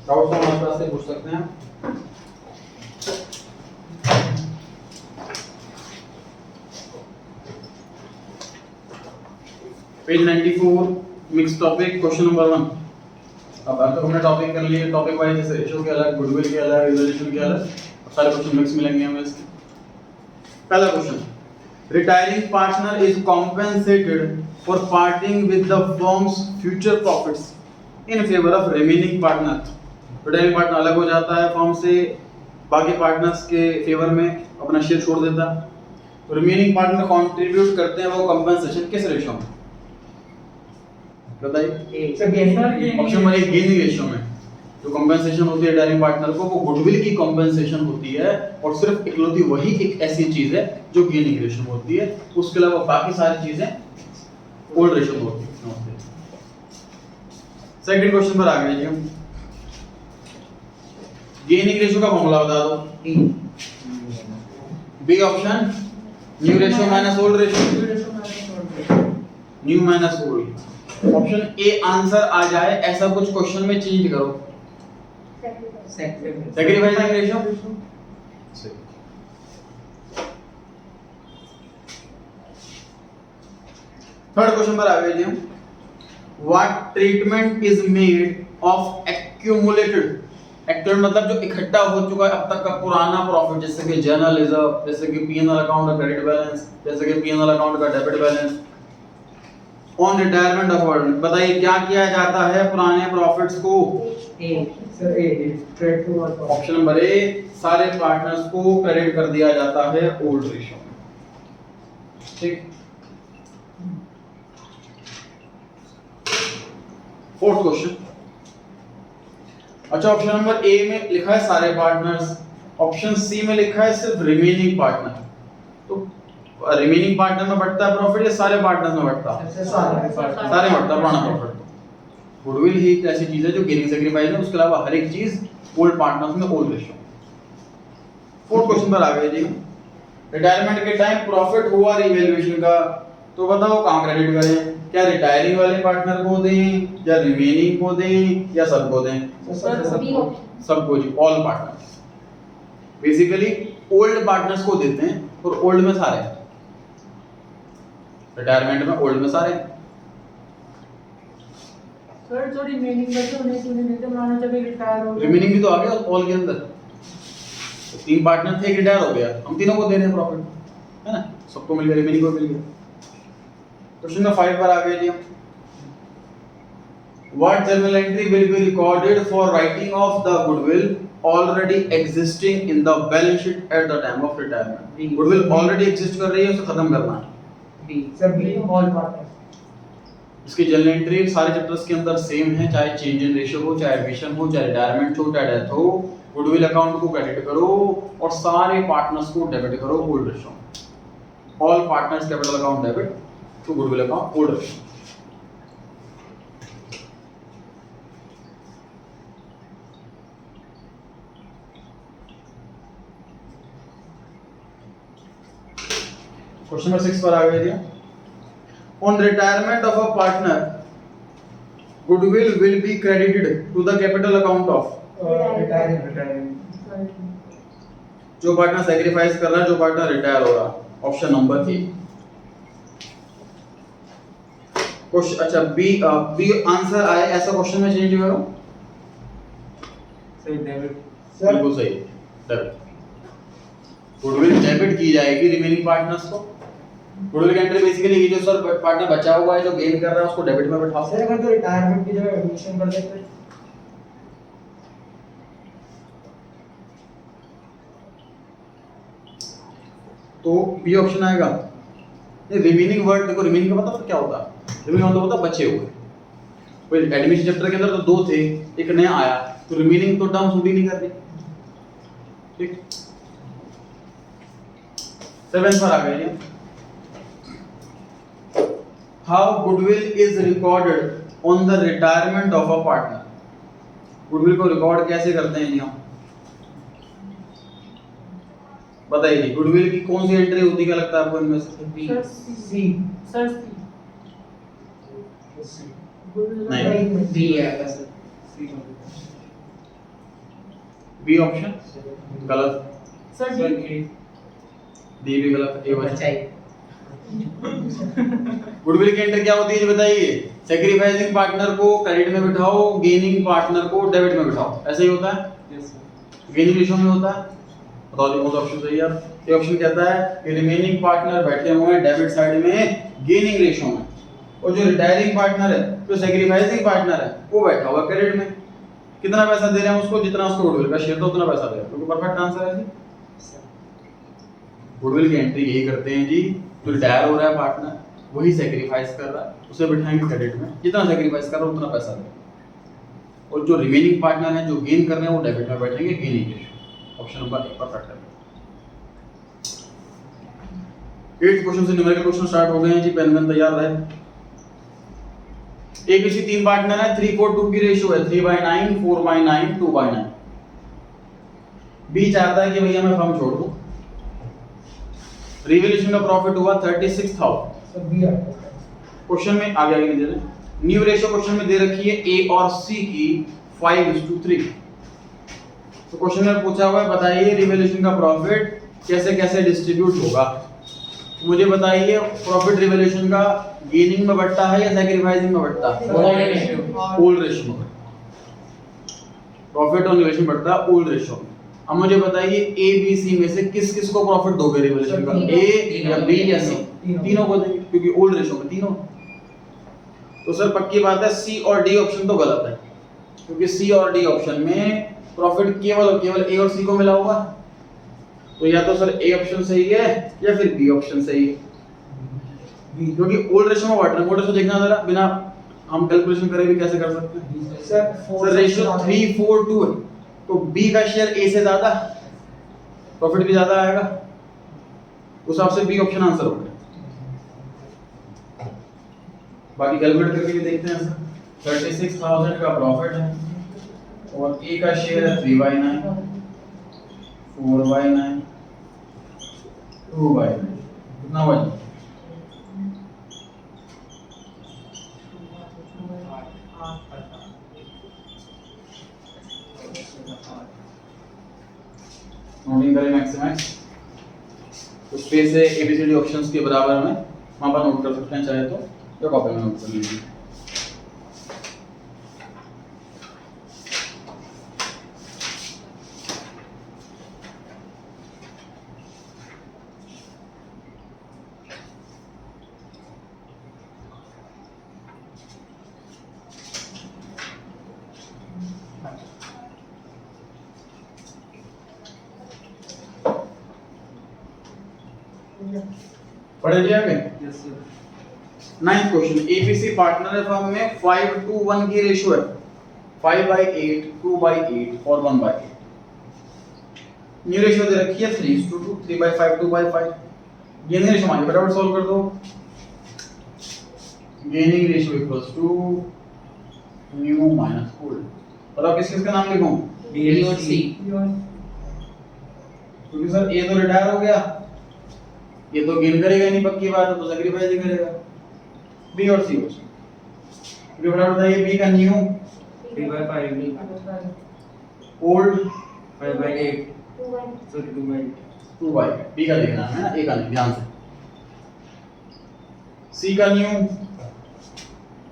Doubts हमारे पास से पूछ सकते हैं। Page 94 mix topic question number 1। अब तो हमने टॉपिक कर लिए, टॉपिक वाइज जैसे रेशियो के अलग, गुडविल के अलग, रिजर्वेशन के अलग, सारे क्वेश्चन मिक्स मिलेंगे हमें इसके। पहला question, retiring partner is compensated for parting with the firm's future profits in favour of remaining partner. Retiring partner अलग हो जाता है फर्म से, बाकी पार्टनर्स के फेवर में अपना शेयर छोड़ देता है। तो रिमेनिंग पार्टनर कंट्रीब्यूट करते हैं वो कंपेंसेशन किस रेशियो में बताइए? ऑप्शन नंबर 1 गेनिंग रेशियो में। जो कंपेंसेशन होती है रिटायरिंग पार्टनर को वो गुडविल की कंपेंसेशन होती है, और सिर्फ इकलौती वही एक ऐसी चीज है जो गेनिंग रेशियो में होती है, उसके अलावा बाकी सारी चीजें ओल्ड रेशियो में होती है। सेकंड क्वेश्चन पर आ गए हम। गेनिंग रेशियो का फॉर्मूला बता दो। B option, new ratio minus old ratio, new minus old. Option A answer आ जाए ऐसा कुछ क्वेश्चन में चेंज करो। Sacrificing ratio. थर्ड क्वेश्चन पर आ गए जी हम। What treatment is made of accumulated, accumulate मतलब जो इकट्ठा हो चुका है अब तक का पुराना प्रॉफिट, जैसे कि जर्नल रिजर्व, जैसे कि पीएनएल अकाउंट का क्रेडिट बैलेंस, जैसे कि पीएनएल अकाउंट का debit balance. On retirement of word, बताइए क्या किया जाता है पुराने प्रॉफिट्स को? ऑप्शन नंबर ए, सारे पार्टनर्स को क्रेडिट कर दिया जाता है ओल्ड रेशियो में। ठीक। Fourth question. अच्छा, ऑप्शन नंबर ए में लिखा है सारे पार्टनर्स, ऑप्शन सी में लिखा है सिर्फ रिमेनिंग पार्टनर। तो रिमेनिंग पार्टनर में बढ़ता है प्रॉफिट या सारे पार्टनर्स में बढ़ता है? सारे बढ़ता है पुराना प्रॉफिट। गुडविल ही एक ऐसी चीज है जो गेनिंग सैक्रिफाइस है, उसके अलावा हर एक चीज ओल्ड पार्टनर्स में ओल्ड रेशियो। फोर्थ क्वेश्चन पर आ गए जी। रिटायरमेंट के टाइम प्रॉफिट हुआ रिवैल्यूएशन का, तो बताओ कहां क्रेडिट करें? क्या रिटायरिंग वाले पार्टनर को दें या रिमेनिंग को दें या सबको दें? सबको जी, all partners. Basically old partners को देते हैं, और ओल्ड में सारे, रिटायरमेंट में ओल्ड में सारे। सर जो रिमेनिंग बचे उन्हें क्यों नहीं देते? मानो जब एक रिटायर हो गया, रिमेनिंग भी तो आ गया ऑल के अंदर। तो 3 पार्टनर थे, एक रिटायर हो गया, हम तीनों को दे रहे हैं प्रॉफिट, है ना? सबको मिल गया, रिमेनिंग को मिल गया। क्वेश्चन नंबर 5 पर आ गए जी हम। What journal entry will be recorded for writing of the goodwill already existing in the balance sheet at the time of retirement? Goodwill already exist कर रही है, उसे खत्म करना है। सभी ऑल पार्टनर्स। इसकी जर्नल एंट्री सारे चैप्टर्स के अंदर सेम है, चाहे चेंज इन रेशियो हो, चाहे एडमिशन हो, चाहे रिटायरमेंट हो, चाहे डेथ हो। गुडविल अकाउंट को क्रेडिट करो और सारे पार्टनर्स को डेबिट करो old ratio. All partners capital account debit to goodwill account old ratio. Question number 6 पर आ गए थे। On retirement of a partner, goodwill will be credited to the capital account of? जो partner sacrifice कर रहा है, जो partner retire हो रहा, ऑप्शन नंबर ए। क्वेश्चन, अच्छा बी आंसर आए ऐसा क्वेश्चन में चेंज करो। सही डेबिट, बिल्कुल सही, डेबिट। गुडविल डेबिट की जाएगी रिमेनिंग पार्टनर्स को। गुडविल एंट्री बेसिकली ये जो सर पार्टनर बचा हुआ है जो गेन कर रहा है उसको डेबिट में बैठाओ। सर अगर तो रिटायरमेंट की जगह एडमिशन कर देते तो बी ऑप्शन आएगा। ये रिमेनिंग वर्ड देखो, रिमेनिंग का मतलब क्या होता है? रिमेनिंग मतलब होता है बचे हुए। कोई एडमिशन चैप्टर के अंदर तो 2 थे, एक नया आया, तो रिमेनिंग तो टर्म सूट ही नहीं कर रही। ठीक, 7 पर आ गए। How goodwill is recorded on the retirement of a partner? Goodwill को रिकॉर्ड कैसे करते हैं जी हम? बताइए जी, गुडविल की कौन सी एंट्री होती है, क्या लगता है आपको इनमें से? सी। सर सी। नहीं बी है बस बी ऑप्शन गलत, सर सर डी डी भी गलत, ए बचा। बचाई गुडविल की एंट्री क्या होती है ये बताइए। सैक्रिफाइसिंग पार्टनर को क्रेडिट में बिठाओ, गेनिंग पार्टनर को डेबिट में बिठाओ, ऐसे ही होता है। यस सर गेनिंग रेशियो में होता है। बताओ कौन सा ऑप्शन सही है। ये ऑप्शन कहता है कि रिमेनिंग पार्टनर बैठे हुए हैं डेबिट साइड में गेनिंग रेशियो में, और जो रिटायरिंग पार्टनर है, जो सैक्रिफाइसिंग पार्टनर है, वो बैठा हुआ क्रेडिट में। कितना पैसा दे रहे हैं उसको, जितना उसको गुडविल का शेयर था उतना पैसा दे रहे हैं। तो परफेक्ट आंसर है जी। गुडविल की एंट्री यही करते हैं जी। जो रिटायर हो रहा है पार्टनर, वही सैक्रिफाइस कर रहा है, उसे बिठाएंगे क्रेडिट में, जितना सैक्रिफाइस कर रहा है उतना पैसा देंगे। और जो रिमेनिंग पार्टनर है जो गेन कर रहे हैं वो डेबिट में बैठेंगे, gaining ratio. Option number a perfect है। 8th क्वेश्चन से न्यूमेरिकल क्वेश्चन स्टार्ट हो गए हैं जी। पेन तैयार रहे। एक किसी तीन पार्टनर है, 3:4:2 की रेशियो है, 3/9, 4/9, 2/9। बी चाहता है कि भैया मैं फर्म छोड़ दूं। रिवैल्यूएशन का प्रॉफिट हुआ 36,000। सर बी क्वेश्चन में आगे नहीं दे रहे। न्यू रेशियो क्वेश्चन में दे रखी है ए और सी की 5:3। तो क्वेश्चन में पूछा हुआ है बताइए रिवैल्यूएशन का प्रॉफिट कैसे कैसे डिस्ट्रीब्यूट होगा। तो मुझे बताइए प्रॉफिट रिवैल्यूएशन का गेनिंग में बढ़ता है या सैक्रिफाइसिंग में बढ़ता है? ओल्ड रेशियो में। प्रॉफिट और रिवैल्यूएशन बढ़ता है ओल्ड रेशियो में। अब मुझे बताइए ए बी सी में से किस किस को प्रॉफिट दोगे रिवैल्यूएशन का, ए या बी या सी? तीनों को देंगे क्योंकि ओल्ड रेशियो में तीनों। तो सर पक्की बात है सी और डी ऑप्शन तो गलत है, क्योंकि सी और डी ऑप्शन में प्रॉफिट केवल और केवल ए और सी को मिला होगा। तो या तो सर ए ऑप्शन सही है या फिर बी ऑप्शन सही है, क्योंकि ओल्ड रेशियो में बढ़ रहा है। ओल्ड रेशियो देखना जरा, बिना हम कैलकुलेशन करे भी कैसे कर सकते हैं। सर रेशियो 3:4:2 है, तो बी का शेयर ए से ज्यादा, प्रॉफिट भी ज्यादा आएगा, उस हिसाब से बी ऑप्शन आंसर होगा। बाकी कैलकुलेट करके भी देखते हैं सर। 36,000 का प्रॉफिट है और ए का शेयर है 3/9, 4/9, 2/9, कितना हुआ जी? नोटिंग करें मैक्सिमैक्स। तो स्पेस है एबीसीडी ऑप्शंस के बराबर में वहां पर नोट कर सकते हैं चाहे तो, या कॉपी में नोट कर लीजिए। पढ़े जी आगे। Yes sir 9th question, ABC partner है फर्म में 5:1 की रेशियो है, 5/8, 2/8 और 1/8। न्यू रेशियो दे रखी है 3:2, 3/5, 2/5। गेनिंग रेशियो मांगे, फटाफट सॉल्व कर दो। Gaining ratio equals to new minus old. बताओ किस किस का नाम लिखूं? बी और सी क्योंकि सर ए तो रिटायर हो गया, ये तो गेन करेगा नहीं, पक्की बात है, तो सैक्रिफाइस ही करेगा। बी और सी बचे। तो फटाफट बताइए बी का न्यू 3/5 ओल्ड 5/8 सॉरी 2/8 2/8। बी का देखना है ना, ए का नहीं, ध्यान से। सी का new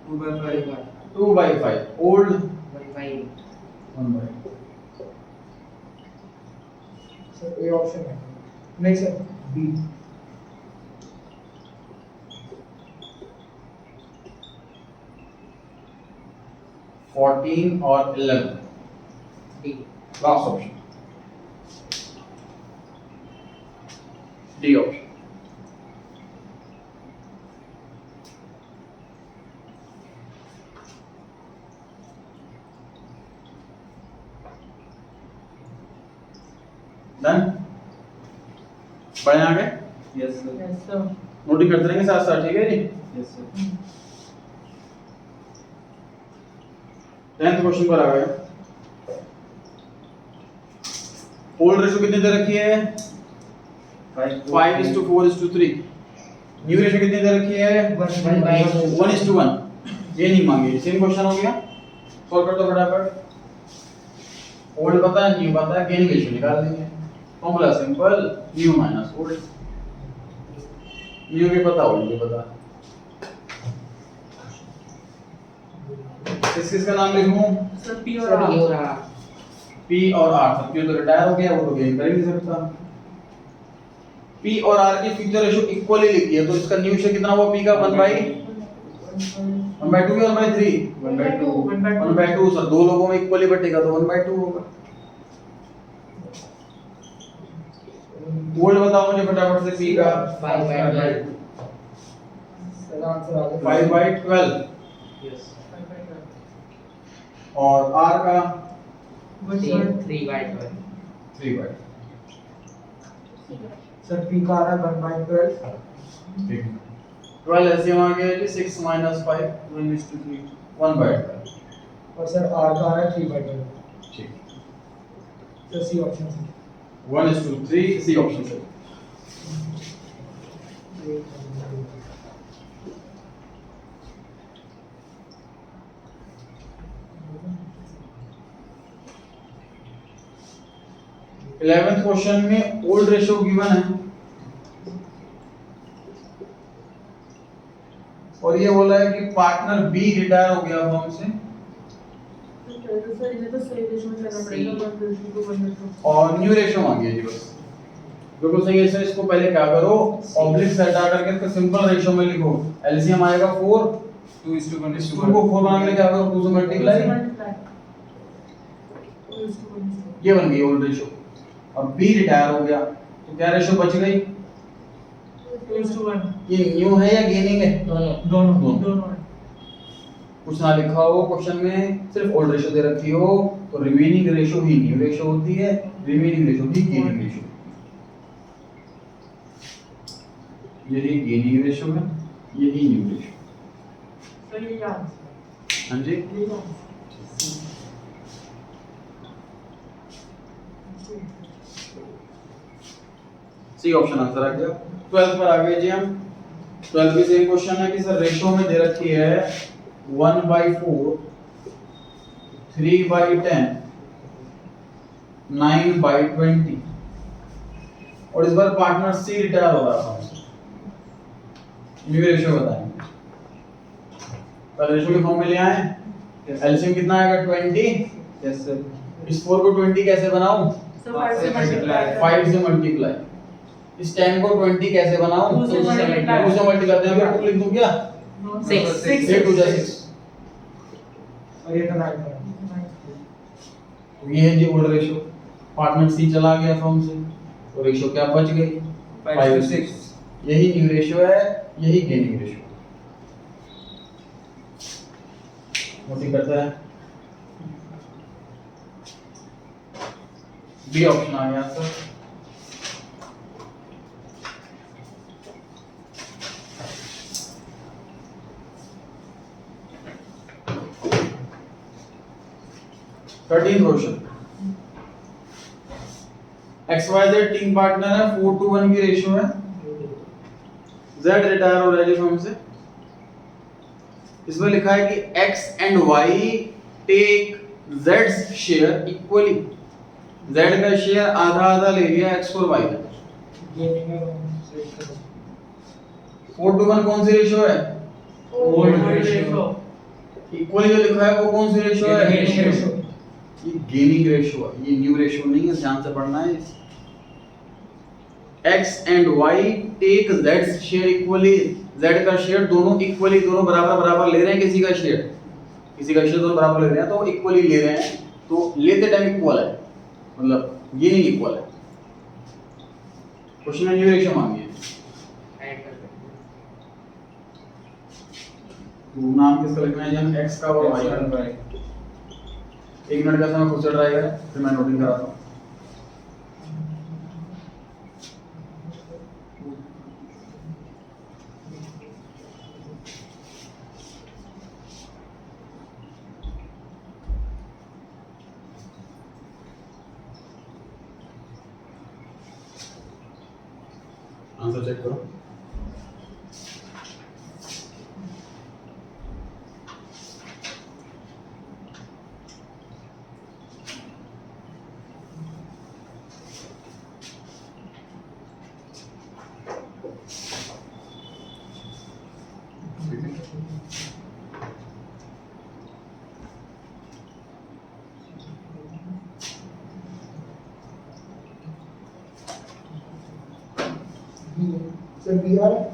2/5 2/5 old 1/8 1/8। Sir A option है नहीं सर बी। फोर्टीन और 11 D last option D option. Done. बढ़े आगे, yes sir yes sir noting करते रहेंगे साथ साथ, ठीक है जी। यस सर 10th क्वेश्चन पर आ गए। ओल्ड रेशियो कितनी दे रखी है? 5:4:3। न्यू रेशियो कितनी दे रखी है? 1:1। 1:1। गेनिंग मांगी, सेम क्वेश्चन हो गया, सॉल्व कर दो फटाफट। ओल्ड पता है, न्यू पता है, गेनिंग रेशियो निकाल देंगे। Formula simple, new minus old. New भी पता, ओल्ड भी पता। किसका नाम लिखूं? सर पी और सर आर। ये हो रहा पी और आर, सब क्यों तो रिटायर हो गया, वो तो गेन कर ही नहीं सकता। पी और आर की फ्यूचर रेशियो इक्वली लिखी है, तो इसका न्यू शेयर कितना हुआ पी का? 1/2 की 1/3? 1/2 1/2 सर, दो लोगों में इक्वली बटेगा तो 1/2 होगा। ओल्ड बताओ मुझे फटाफट से पी का। 5/12 सर आंसर आ गया 5/12 यस और आर का 3/12 3/12। सर पी का आ रहा है 1/12 ठीक है, 12 ऐसे आ गया जी, 6 - 5 1/3 1/12। और सर आर का आ रहा है 3/12। ठीक, सर सी ऑप्शन से 1:3 सी ऑप्शन से। इलेवेंथ क्वेश्चन में ओल्ड रेशियो गिवन है और ये बोला है कि पार्टनर बी रिटायर हो गया फर्म से तो सर इन्हें तो सही रेशियो में लेना पड़ेगा 1:2 to 1/2। और न्यू रेशियो मांगी है जी बस। बिल्कुल सही है सर, इसको पहले क्या करो, ऑब्लिक सेट हटा करके इसका सिंपल रेशियो में लिखो। एलसीएम आएगा 4, 2:1 इस 2 को 4 बनाने के लिए क्या करो, 2 से मल्टीप्लाई, ये बन गई ओल्ड रेशियो। अब बी रिटायर हो गया तो क्या रेशियो बच गई? 2:1। ये न्यू है या गेनिंग है? दोनों दोनों कुछ ना लिखा हो क्वेश्चन में, सिर्फ ओल्ड रेशियो दे रखी हो तो रिमेनिंग रेशियो ही न्यू रेशियो होती है, रिमेनिंग रेशियो ही गेनिंग रेशियो। यही गेनिंग रेशियो है, यही न्यू रेशियो। सर ये याद हाँ जी, ये याद सी ऑप्शन आंसर आ गया। 12 पर आ गए जी हम। 12 की सेम क्वेश्चन है कि सर रेशियो में दे रखी है 1/4 3/10 9/20 और इस बार पार्टनर सी रिटायर हो रहा है। न्यू रेशियो बताएंगे। पहले रेशियो के फॉर्म में ले आए, एलसीएम कितना आएगा 20। यस सर इस 4 को 20 कैसे बनाऊं? सर 5 से multiply। 5 से मल्टीप्लाई। इस 10 को 20 कैसे बनाऊं? 2 से multiply। 2 से मल्टीप्लाई करते हैं, फिर 2 लिख दूं क्या? 6 8 2 6। और ये तो 9 है। तो ये है जी ओल्ड रेशियो। पार्टनर सी चला गया फर्म से तो रेशियो क्या बच गई? 5:6 यही न्यू रेशियो है, यही गेनिंग रेशियो। नोटिंग करता है, बी ऑप्शन आ गया sir. Thirteen question, XYZ team partner है, 4:1 की रेशियो है, Z रिटायर हो रहा है फर्म से। इसमें लिखा है कि X and Y take Z's share equally. Z का शेयर आधा आधा ले लिया X और Y ने। गेनिंग में 4:1 कौन सी रेशियो है? Old ratio. इक्वली जो लिखा है वो कौन सी रेशियो है? Gaining ratio. ये गेनिंग रेशियो है, ये न्यू रेशियो नहीं है, ध्यान से पढ़ना है। X and Y take Z's share equally. Z का शेयर दोनों इक्वली, दोनों बराबर बराबर ले रहे हैं। किसी का शेयर दोनों बराबर ले रहे हैं तो इक्वली ले रहे हैं, तो लेते टाइम इक्वल है, मतलब गेनिंग इक्वल है। क्वेश्चन में न्यू रेशियो मांगी है। ऐड कर दो तो नाम किसका लिखना है जन? X का और Y का। एक मिनट का समय खुद से ट्राई करें, फिर मैं नोटिंग कराता हूँ। आंसर चेक करो। सर बी आ रहा है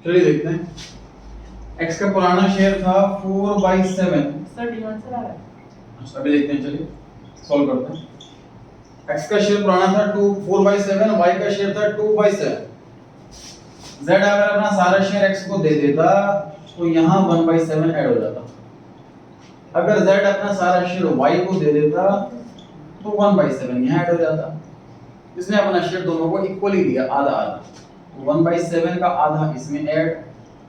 चलिए देखते हैं। x का पुराना शेयर था 4/7। सर डी आंसर आ रहा है। अच्छा, अभी देखते हैं, चलिए सॉल्व करते हैं। x का शेयर पुराना था 4/7, y का शेयर था 2/7। z अगर अपना सारा शेयर x को दे देता तो यहाँ 1/7 ऐड हो जाता। अगर z अपना सारा शेयर y को दे देता तो 1/7 यहाँ ऐड हो जाता। इसने अपना शेयर दोनों को इक्वली दिया, आधा आधा। 1/7 का आधा इसमें ऐड,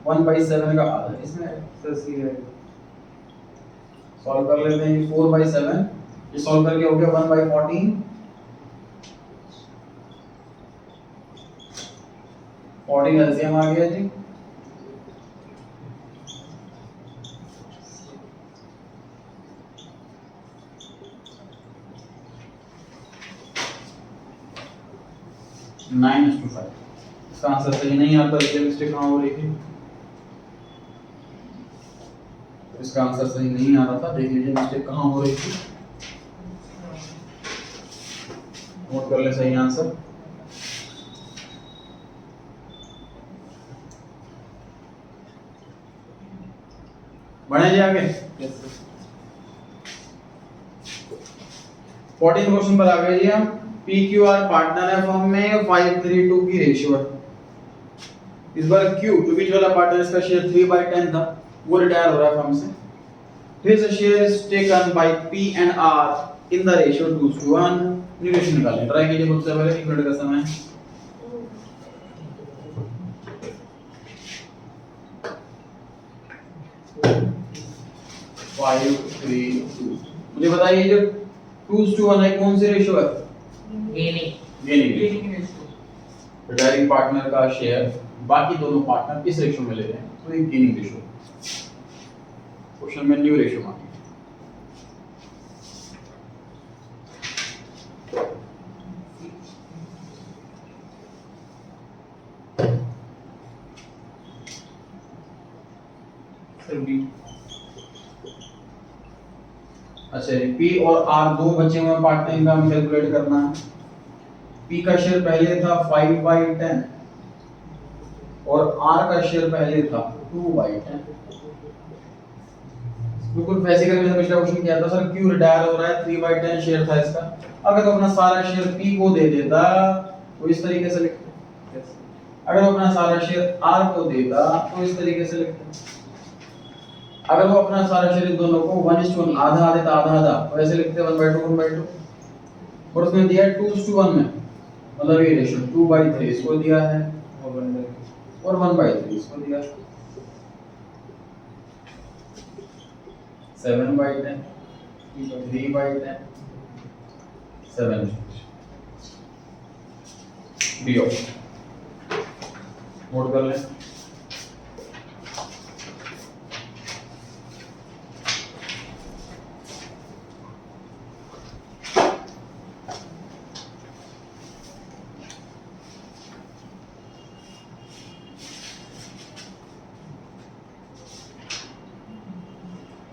1/7 का आधा इसमें ऐड। सर सी है। सॉल्व कर लेते हैं। ये 4/7, ये सॉल्व करके हो गया 1/14। 14 एलसीएम आ गया जी। Nine to 5। इसका आंसर सही नहीं आता, इसलिए मिस्टेक कहाँ हो रही थी? इसका आंसर सही नहीं आ रहा था, देख लीजिए मिस्टेक कहाँ हो रही थी। नोट कर ले सही आंसर। बढ़े जी आगे। Yes sir. 14 क्वेश्चन पर आ गए जी हम। PQR पार्टनर है फर्म में, 5:3:2 की रेशियो है। इस बार Q जो बीच वाला पार्टनर, इसका शेयर 3/10 था, वो रिटायर हो रहा है फर्म से। His share is taken by P and R in the ratio 2:1। Numeration निकालें, ट्राई कीजिए खुद से, पहले 1 मिनट का समय है। Five three two. मुझे बताइए जो 2:1 है, कौन सी रेशियो है? Gaining gaining ratio. Retiring partner का शेयर बाकी दोनों पार्टनर इस रेशियो में ले रहे हैं, तो ये गेनिंग रेशियो। क्वेश्चन में न्यू रेशियो मांगी। Sir B. अच्छा, P और R दो बचे हुए पार्टनर, इनका हमें कैलकुलेट करना है। P का शेयर पहले था 5/10 और R का शेयर पहले था 2/10। बिल्कुल वैसे करके मैंने पिछला क्वेश्चन किया था सर, Q रिटायर हो रहा है, 3/10 शेयर था इसका। अगर वो अपना सारा शेयर P को दे देता तो इस तरीके से लिखते। यस। अगर वो अपना सारा शेयर R को देता तो इस तरीके से लिखते। अगर वो अपना सारा शेयर इन दोनों को 1:1 आधा आधा आधा आधा तो ऐसे लिखते 1/2 1/2। और उसने दिया है 2:1 में, मतलब ये रेशियो 2/3 इसको दिया है और 1/3 और 1/3 इसको दिया है। 7/10 3/10 7 बी ऑप्शन नोट कर लें।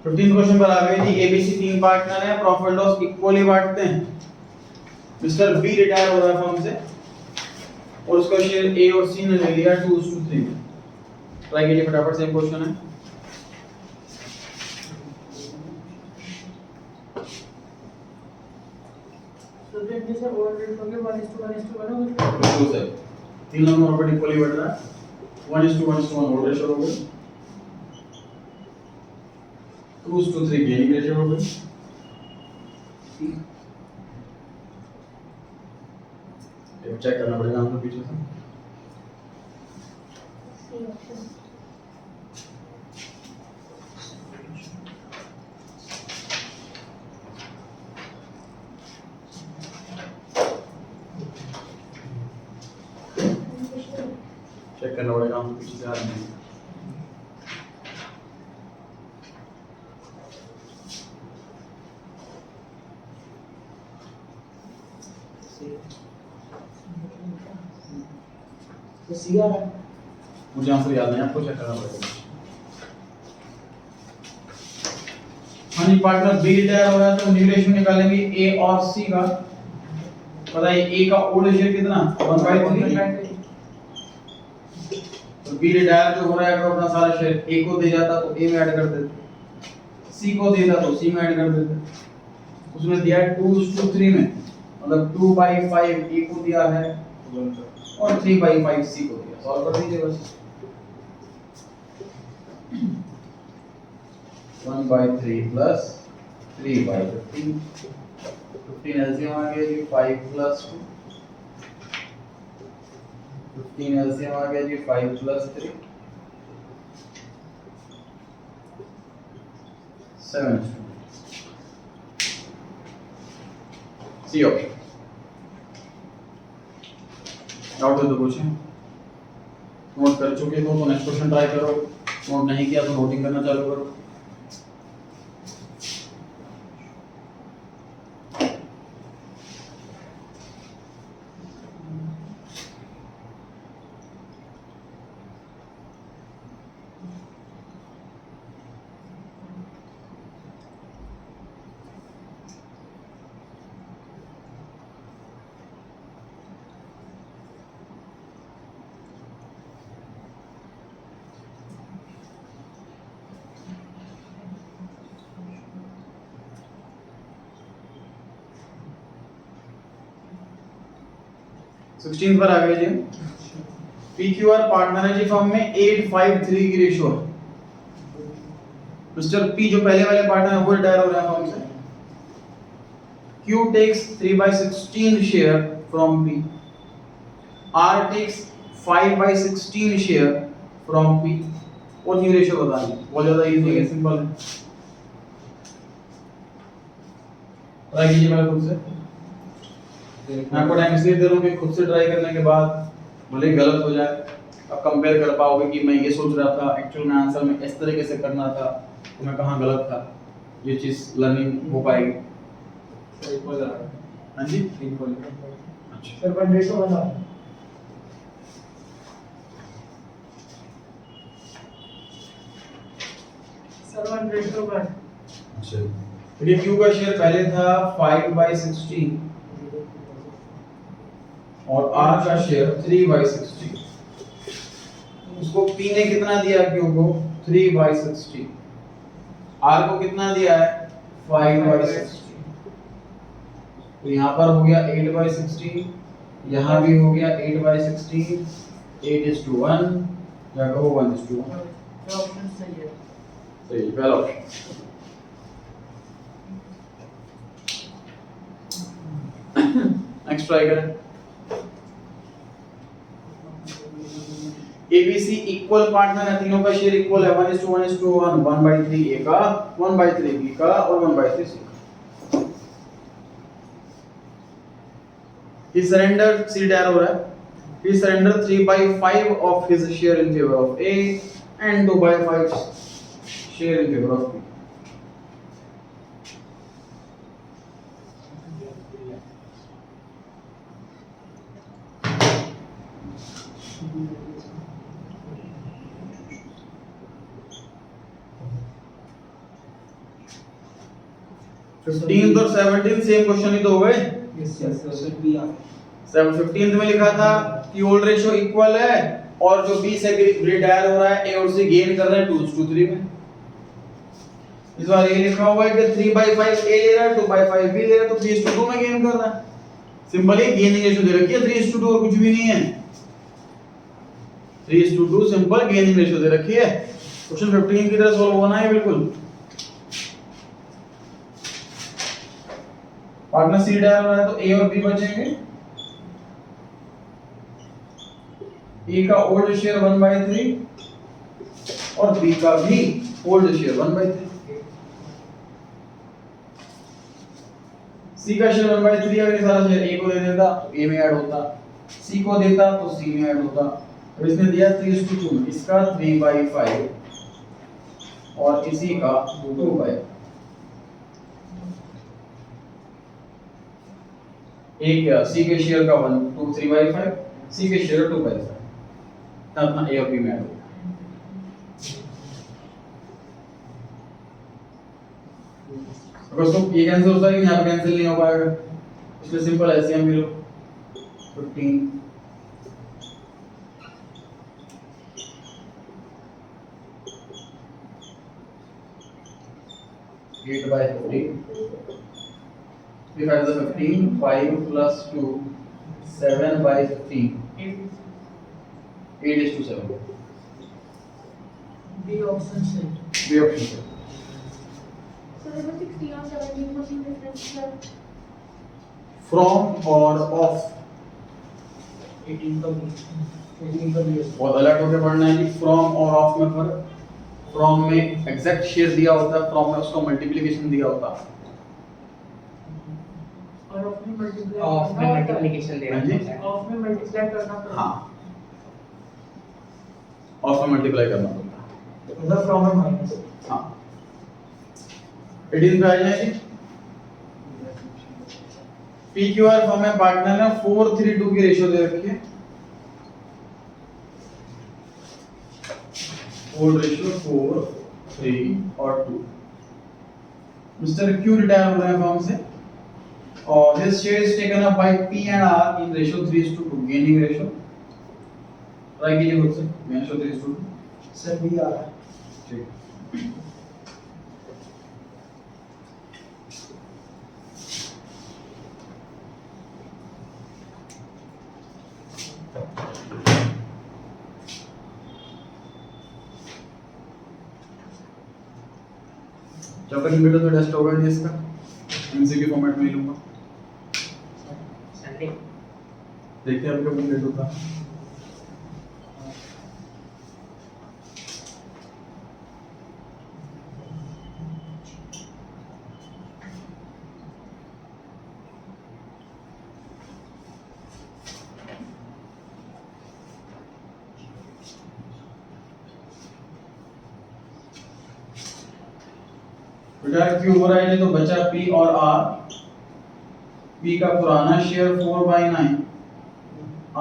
फिफ्टीन क्वेश्चन पर आ गए जी। एबीसी तीन पार्टनर हैं, प्रॉफिट लॉस इक्वली बांटते हैं। मिस्टर बी रिटायर हो रहा है फर्म से और उसका शेयर ए और सी ने ले लिया 2:3। ट्राई कीजिए फटाफट, सेम क्वेश्चन है। तो जल्दी से और रेट होंगे 1:1 हो गया। बिल्कुल सही। तीन लोग प्रॉफिट इक्वली बढ़ रहा है, 1:1 और रेशियो हो गया, 2:3 गेनिंग रेशियो हो गई। चेक करना पड़ेगा हमको पीछे से। चेक करना पड़ेगा हमको पीछे से आ रही है। तो सी आ रहा है। मुझे आंसर याद नहीं, आपको चेक करना पड़ेगा। हाँ जी, पार्टनर बी रिटायर हो रहा है तो न्यू रेशियो निकालेंगे ए और सी का। बताइए ए का ओल्ड शेयर कितना 1/3, तो बी रिटायर जो हो रहा है अगर अपना सारा शेयर ए को दे जाता तो ए में ऐड कर देते, सी को देता तो सी में ऐड कर देते। उसने दिया है 2:3 में, मतलब 2/5 ए को दिया है और 3/5 सी को दिया। सॉल्व कर दीजिए बस। 1/3 प्लस 3/15, 15 एलसीएम आ गया जी 5 प्लस 2, 15 एलसीएम आ गया जी 5 प्लस 3 7। C option. डाउट हो तो पूछें। नोट कर चुके हो तो नेक्स्ट क्वेश्चन ट्राई करो, नोट नहीं किया तो नोटिंग करना चालू करो। सिक्सटीन पर आ गए जी। PQR पार्टनर है जी फर्म में 853 की रेशियो है। मिस्टर P जो पहले वाले पार्टनर है वो रिटायर हो रहा है फर्म से। Q takes 3/16 share from P, R takes 5/16 share from P और न्यू रेशियो बतानी। बहुत ज्यादा इजी है, सिंपल है। ट्राई कीजिए मेरे खुद से। मैं आपको टाइम इसलिए दे रहा हूँ कि खुद से ट्राई करने के बाद भले ही गलत हो जाए, आप कंपेयर कर पाओगे कि मैं ये सोच रहा था एक्चुअल में आंसर में इस तरीके से करना था तो मैं कहाँ गलत था। ये चीज लर्निंग हो पाएगी। इक्वल आ रहा है। हाँ जी इक्वल। अच्छा सर 1:1 आ सर 1:1। अच्छा देखिए Q का शेयर पहले था 5/16 और R का शेयर 3/16। उसको P ने कितना दिया Q को 3/16, R को कितना दिया है 5/16। तो यहाँ पर हो गया 8/16, यहाँ भी हो गया 8/16, 8:1 या कहो 1:1। ऑप्शन सही है। सही पहला ऑप्शन। नेक्स्ट ट्राई करें। ABC इक्वल पार्टनर है, तीनों का शेयर इक्वल है 1:1:1, 1/3 A का, 1/3 B का और 1/3 C का। He surrendered, C रिटायर हो रहा है। He surrendered 3/5 of his share in favor of A and 2/5 share in favor of B. Fifteen और 17 सेम क्वेश्चन ही तो हो गए। सर बी आ 15th में लिखा था कि ओल्ड रेशियो इक्वल है और जो बी से रिटायर हो रहा है ए और सी गेन कर रहे हैं 2:3 में। इस बार ये लिखा हुआ है कि 3/5 ए ले रहा है, 2/5 बी ले रहा है, तो 3:2 में गेन कर रहा है। सिंपली गेनिंग रेशियो दे रखी है 3:2 और कुछ भी नहीं है। 3:2 सिंपल गेनिंग रेशियो दे रखी है। क्वेश्चन 15 की तरह सॉल्व होना है बिल्कुल। पार्टनर सी रिटायर हो रहा है तो ए और बी बचेंगे। ए का ओल्ड शेयर 1/3 और बी का भी ओल्ड शेयर 1/3। सी का शेयर 1/3 अगर ये सारा शेयर ए को दे देता तो ए में ऐड होता, सी को देता तो सी में ऐड होता। और इसने दिया 3:2 में, इसका 3/5 और इसी का 2/5। एक सी के शेयर का 3/5, सी के शेयर 2/5, तब अपना ए और बी में ऐड होगा। अगर उसको ये कैंसिल होता है कि यहाँ पे कैंसिल नहीं हो पाएगा, इसलिए सिंपल एलसीएम भी लो। 15 8 by 15. We have the 15, 5 plus 2, 7 by 15. 8 is to 7. B option से B option. सर इसमें 16 और 17 में कोई डिफरेंस है? From or of 18 का भी है। बहुत अलर्ट होकर पढ़ना है जी। फ्रॉम और ऑफ में फर्क। फ्रॉम में एग्जैक्ट शेयर दिया होता है, फ्रॉम में उसका मल्टीप्लिकेशन दिया होता है। और ऑफ में मल्टीप्लाई ऑफ में मल्टीप्लिकेशन दे हाँ जी। रहा है। ऑफ में मल्टीप्लाई करना पड़ेगा। हाँ, ऑफ में मल्टीप्लाई करना पड़ता है। मतलब फ्रॉम में माइनस। हाँ, 18 पे आ जाए जी। PQR फॉर्म में पार्टनर ने 4:3:2 की रेशियो दे रखी है। 4 रेशियो 4, 3 और 2। मिस्टर Q रिटायर हो रहे हैं फॉर्म से और his share is taken up by P and R in ratio 3:2, gaining ratio। Try कीजिए खुद से, ratio 3:2। सर भी आ रहा है। ठीक। चौका कंप्यूटर तो टेस्ट होगा नहीं इसका, एमसीक्यू फॉर्मेट में ही लूंगा। संडे देखते हैं आपका कंप्लीट होता है। बेटा क्यू हो रहा है जी, तो बचा P और R। P का पुराना शेयर 4/9,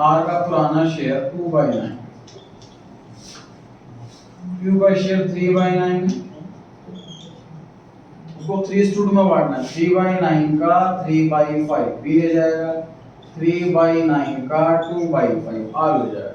R का पुराना शेयर 2/9। Q का शेयर 3/9 है, उसको 3:2 में बांटना है। 3/9 का 3/5 B ले जाएगा, 3/9 का 2/5 R ले जाएगा।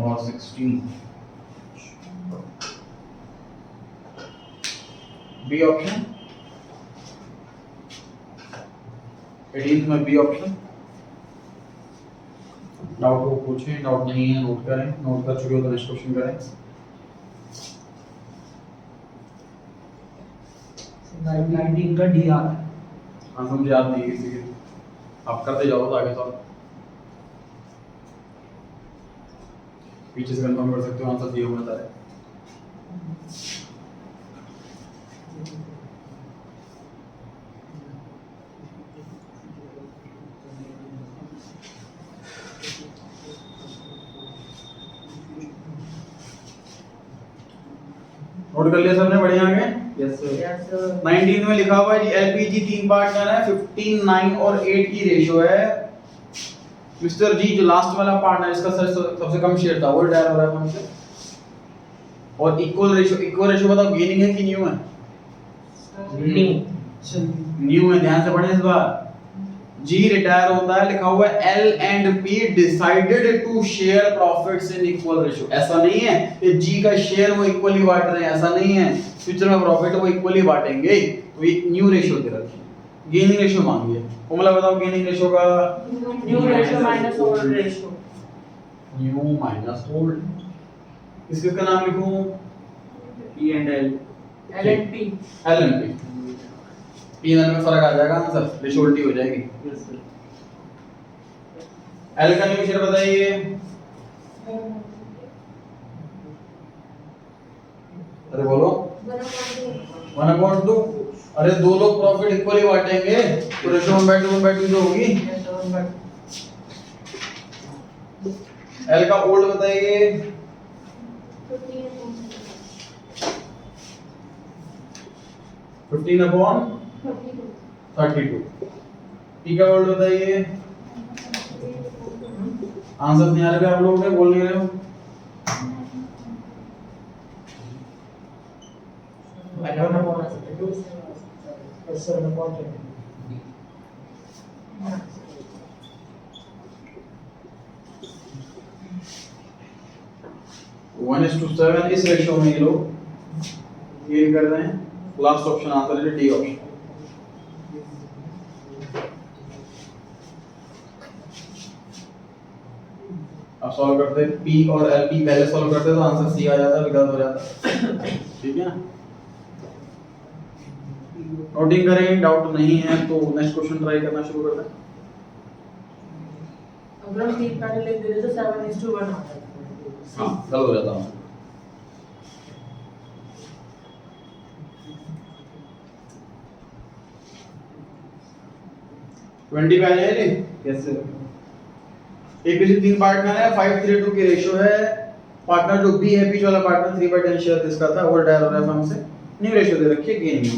और 16 बी ऑप्शन। 18 में बी ऑप्शन। डाउट को पूछें, डाउट नहीं है नोट करें, नोट कर चुके हो तो नेक्स्ट क्वेश्चन करें। 19 का डी आ रहा है। हाँ समझ याद नहीं किसी के, आप करते जाओ तो आगे सॉल्व पीछे से कंफर्म कर सकते हो, आंसर दिए हुए सारे। नोट कर लिया सबने, बढ़िया आगे। Yes sir. 19 में लिखा हुआ है जी एलपीजी 3 पार्टनर है, 15, 9 और 8 की रेशियो है। मिस्टर जी जो लास्ट वाला पार्टनर इसका सबसे कम शेयर था वो रिटायर हो रहा है हमसे। और इक्वल रेशियो बताओ गेनिंग है कि न्यू है? न्यू है, ध्यान से पढ़ें इस बार। जी रिटायर होता है, लिखा हुआ है L and P decided to share profits in equal ratio. ऐसा नहीं है कि जी का शेयर वो इक्वली बांट रहे हैं, ऐसा नहीं है। फ्यूचर में प्रॉफिट वो इक्वली बांटेंगे, तो ये न्यू रेशियो दे रखी है। गेनिंग रेशियो मांगी है, फॉर्मूला बताओ गेनिंग रेशियो का। New ratio minus old ratio. New minus old, इसका नाम लिखूं P and L. L and P. L and P. P में फर्क आ जाएगा आंसर, रेशियो उल्टी हो जाएगी। Yes sir. एल का न्यू शेयर बताइए। 1/2। अरे दो लोग प्रॉफिट इक्वली बांटेंगे तो रेशियो 1/2 जो होगी। एल का ओल्ड बताइए। 15/32। टी का ओल्ड बताइए। आंसर नहीं आ रहे आप लोगों के, बोल नहीं रहे हो। वन इज टू 7 इस रेशियो में ये लोग गेन कर रहे हैं। लास्ट ऑप्शन आंसर है डी ऑप्शन। अब सॉल्व करते हैं पी और एल। पी पहले सॉल्व करते तो आंसर सी आ जाता, गलत हो जाता। ठीक है, नोटिंग करें। डाउट नहीं है तो नेक्स्ट क्वेश्चन ट्राई करना शुरू करते हैं। अगर हम 3 पैटर्न लिख देते तो 7:1 आता है। हाँ गलत हो जाता है। ट्वेंटी पे आ जाए। Yes sir. एक में से 3 पार्टनर है, 5:3:2 की रेशियो है। पार्टनर जो बी है, बीच वाला पार्टनर 3/10 शेयर इसका था, वो डायल हो रहा है फर्म से। न्यू रेशियो दे रखी है, गेन न्यू।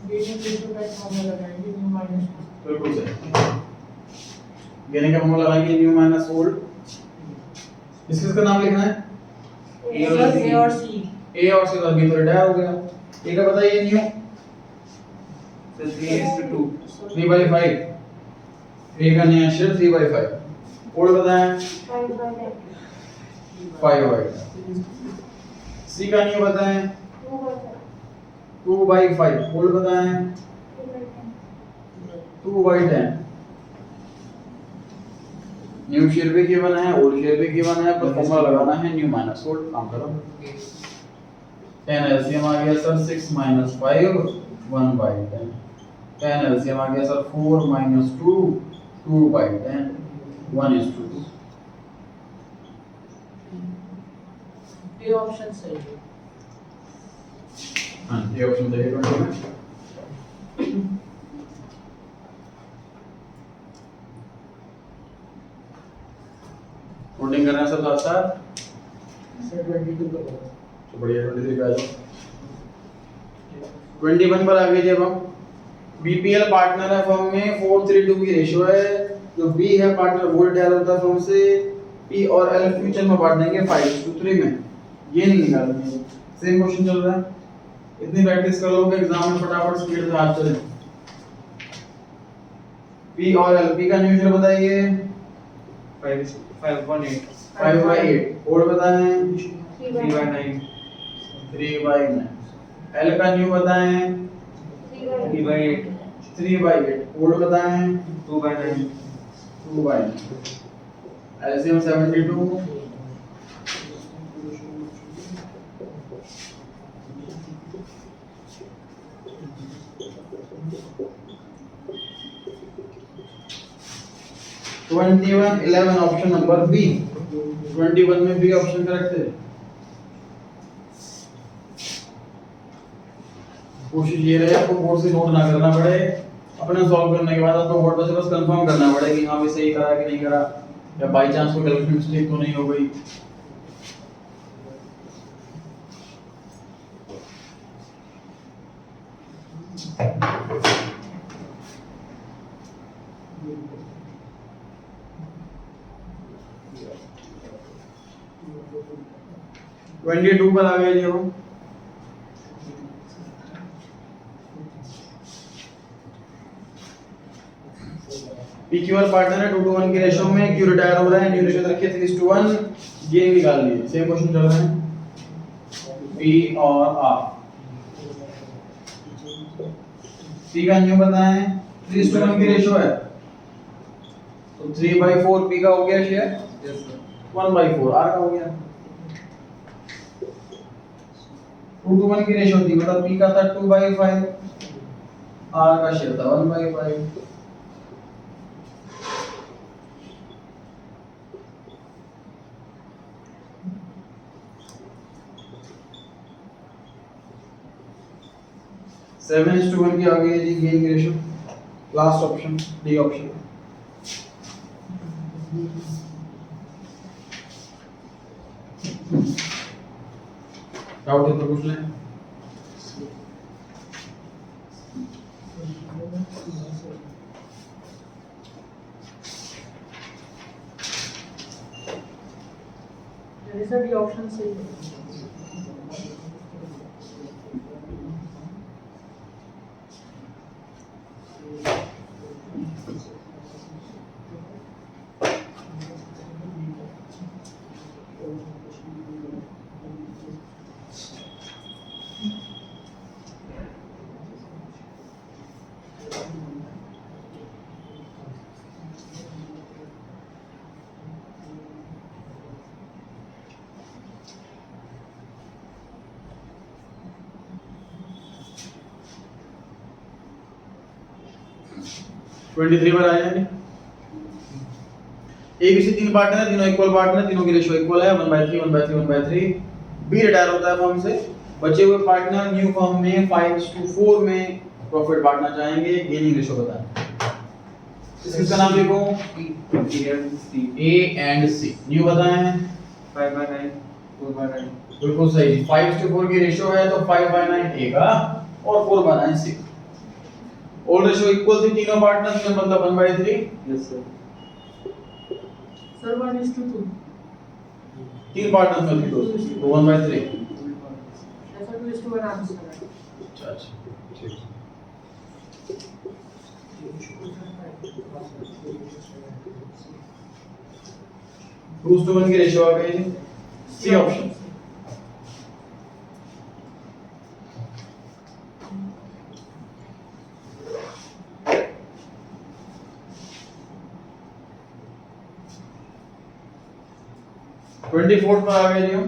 गेनिंग रेशियो का फॉर्मूला लगाएंगे न्यू माइनस बिल्कुल सही। गेनिंग का फॉर्मूला लगाएंगे न्यू माइनस ओल्ड। इसका नाम लिखना है ए और सी। ए और सी का बी तो डायल हो गया। ए का बताइए न्यू। सर 3:2। 3/5। ए का नया शेयर 3/5। ओल्ड बताएं 5/5। सी का न्यू बताएं 2/5। ओल्ड बताएं 2/10। न्यू शेयर भी गिवन है, ओल्ड शेयर भी गिवन है, पर फॉर्मूला लगाना है न्यू माइनस ओल्ड। काम करो। 10 एलसीएम आ गया सर 6 - 5 1/10। 10 एलसीएम आ गया सर 4 - 2 2/10 1:2। ये ऑप्शन सही है। हाँ ये ऑप्शन सही है 20 में। नोटिंग करना है सब साथ साथ। सर 22 का होगा। तो बढ़िया 23 पे आ जाओ। 21 पर आ गए जब हम बीपीएल पार्टनर है फर्म में, 4:3:2 की रेशियो है। जो बी है पार्टनर वो डायल होता है फर्म से। पी और एल फ्यूचर में बांट देंगे 5:3 में। ये नहीं निकालेंगे। सेम क्वेश्चन चल रहा है। इतनी प्रैक्टिस कर लोगे एग्जाम में फटाफट स्पीड से हाथ चले। पी और एल। पी का न्यू शेयर बताइए 5/8। 5/8। और बताएं 3/9। 3/9। एल का न्यू बताएं 3/8। 3/8। और बताएं 2/9। 2/9। LCM 72। Twenty-one 11 option number B. 21 में बी ऑप्शन करेक्ट है। कोशिश ये रहे आपको बोर्ड से नोट ना करना पड़े। अपने सॉल्व करने के बाद आपको बोर्ड पर से बस कंफर्म करना पड़ेगा कि हाँ भी सही करा कि नहीं करा, या बाय चांस कोई कैलकुलेशन मिस्टेक तो नहीं हो गई। ट्वेंटी टू पर आ गए जी हम। पीक्यूआर पार्टनर है 2:1 की रेशियो में। क्यू रिटायर हो रहा है, न्यू रेशियो रखिए 3:1। गेन निकाल लिए। सेम क्वेश्चन चल रहे हैं पी और आर। पी का न्यू बताएं 3:1 की रेशियो है तो 3/4 पी का हो गया शेयर। Yes sir. 1/4 आर का हो गया। 2:1 की रेशियो थी मतलब पी का था 2/5, आर का शेयर था 1/5। सेवन इज टू वन की आ गई है जी गेन की ratio. Last option D option. Doubt है तो पूछ लें। मेरे सभी ऑप्शन सही है। ट्वेंटी थ्री पर आ जाएंगे। ए बी सी तीन पार्टनर है, तीनों इक्वल पार्टनर है, तीनों की रेशियो इक्वल है 1/3 1/3 1/3। बी रिटायर होता है फर्म से। बचे हुए पार्टनर न्यू फर्म में 5:4 में प्रॉफिट बांटना चाहेंगे। गेनिंग रेशियो बताएं। इसका नाम लिखो ए एंड सी। न्यू बताएं 5/9 4/9। बिल्कुल सही। 5:4 की रेशियो है तो 5/9 ए का और 4/9 सी। ओल्ड रेशियो इक्वल थी तीनों पार्टनर्स में, मतलब 1/3। Yes sir. सर 1:2। तीन पार्टनर्स में थी तो 1/3। ऐसा 2:1 आंसर है। अच्छा अच्छा ठीक। टू टू वन की रेशियो आ गई सी ऑप्शन। ट्वेंटी फोर्थ पर आ गए जी हम।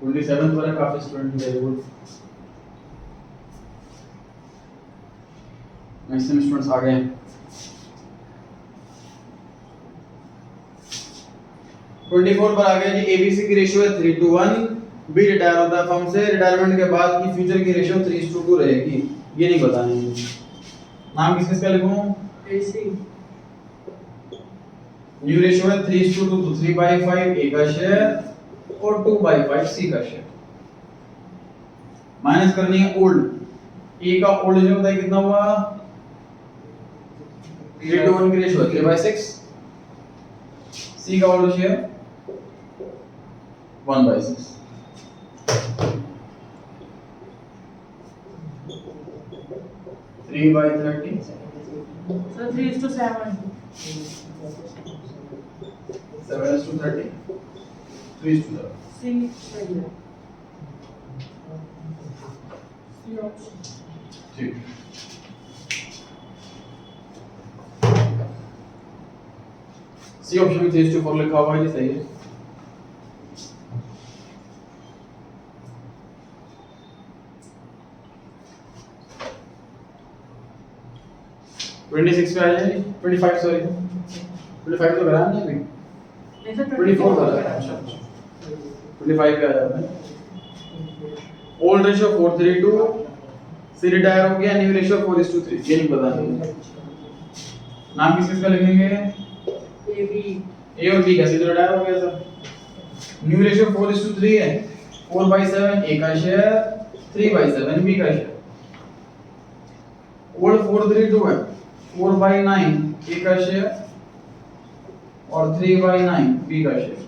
ट्वेंटी सेवन पर है, काफी student very good. Maximum students आ गए। ट्वेंटी फोर पर आ गया जी। एबीसी की रेशियो है 3:1। बी रिटायर होता है फर्म से। रिटायरमेंट के बाद की फ्यूचर की रेशियो 3:2 रहेगी। ये नहीं बताना है। नाम किस किसका लिखूं? एसी। न्यू रेशियो है 3:2 तो 3/5 ए का शेयर और 2/5 सी का शेयर। माइनस करनी है ओल्ड। ए का ओल्ड जो होता है कितना हुआ? 3:1 की रेशियो है 3/6। सी का old share 1/6। Three by 30. Sir 3:7। 7:30. 3:7. C सही है। C option. ठीक। सी ऑप्शन में 3:4 लिखा हुआ है, ये सही है। ट्वेंटी सिक्स पे आ जाए। 25 सॉरी 25 तो करा नहीं अभी। नहीं सर 24 करा है। अच्छा 25 पे आ जाते हैं। ओल्ड रेशियो 4:3 सी रिटायर हो गया। New ratio 4:3। ये नहीं पता नहीं। नाम किस किसका लिखेंगे? A B. ए और बी का। सी तो रिटायर हो गया सर। न्यू रेशियो 4:3 है। 4/7 ए का शेयर 3/7 बी का शेयर। ओल्ड 4:3 है। 4/9 ए का शेयर और 3/9 बी का share.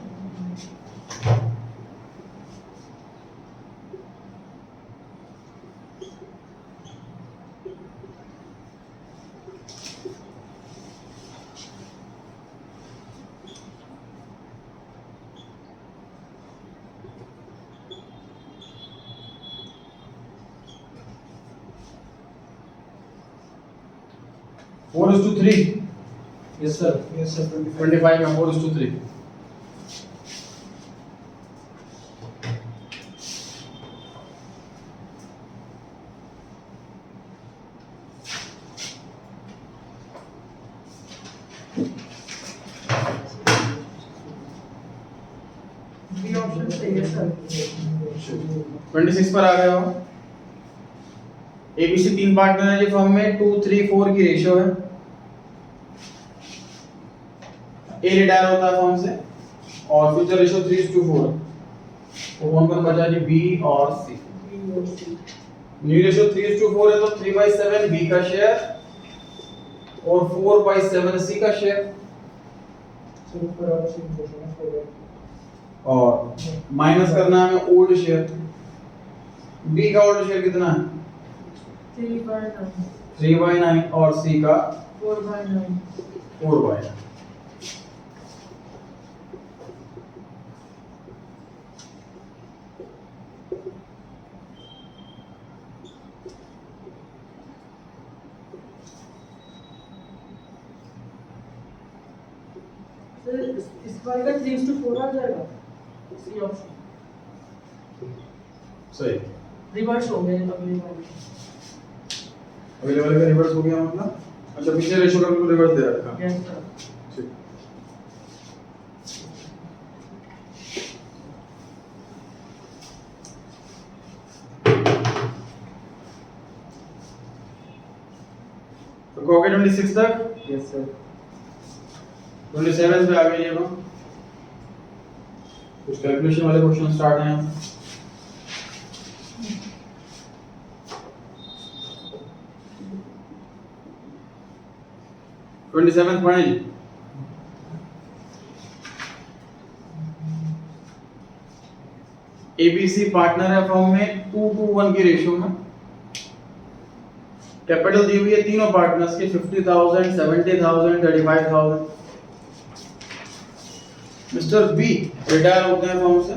4:3 Yes sir. Yes sir. 25 में 4:3 बी ऑप्शन सही है सर 26 पर आ गए हो। एबीसी 3 पार्टनर है जी फॉर्म में 2 3 4 की रेशियो है। ए रिटायर होता है फॉर्म से और फ्यूचर रेशियो 3:4 तो कौन बचा जी बी और सी। बी और सी न्यू रेशियो 3:4 है तो 3/7 बी का शेयर और 4/7 सी का शेयर सर ऊपर वाला सेम क्वेश्चन है फॉर और माइनस करना है हमें ओल्ड शेयर। बी का ओल्ड शेयर कितना है 3/9 3/9 और सी का 4/9 4/9। सर इस बार का 3:4 आ जाएगा सी ऑप्शन सही रिवर्स हो गया अगली बार अगले वाले का रिवर्स हो गया मतलब। अच्छा पिछले रेशियो का बिल्कुल रिवर्स दे रखा। यस सर ठीक तो कहोगे 26 तक। Yes sir. 27 पे आ गए ये लोग। कुछ कैलकुलेशन वाले क्वेश्चन स्टार्ट हैं। 27 पढ़ें जी। एबीसी पार्टनर है फॉर्म में 2:1 की रेशियो में। कैपिटल दी हुई है तीनों पार्टनर्स की 50,000 70,000 35,000। मिस्टर बी रिटायर होते हैं फॉर्म से।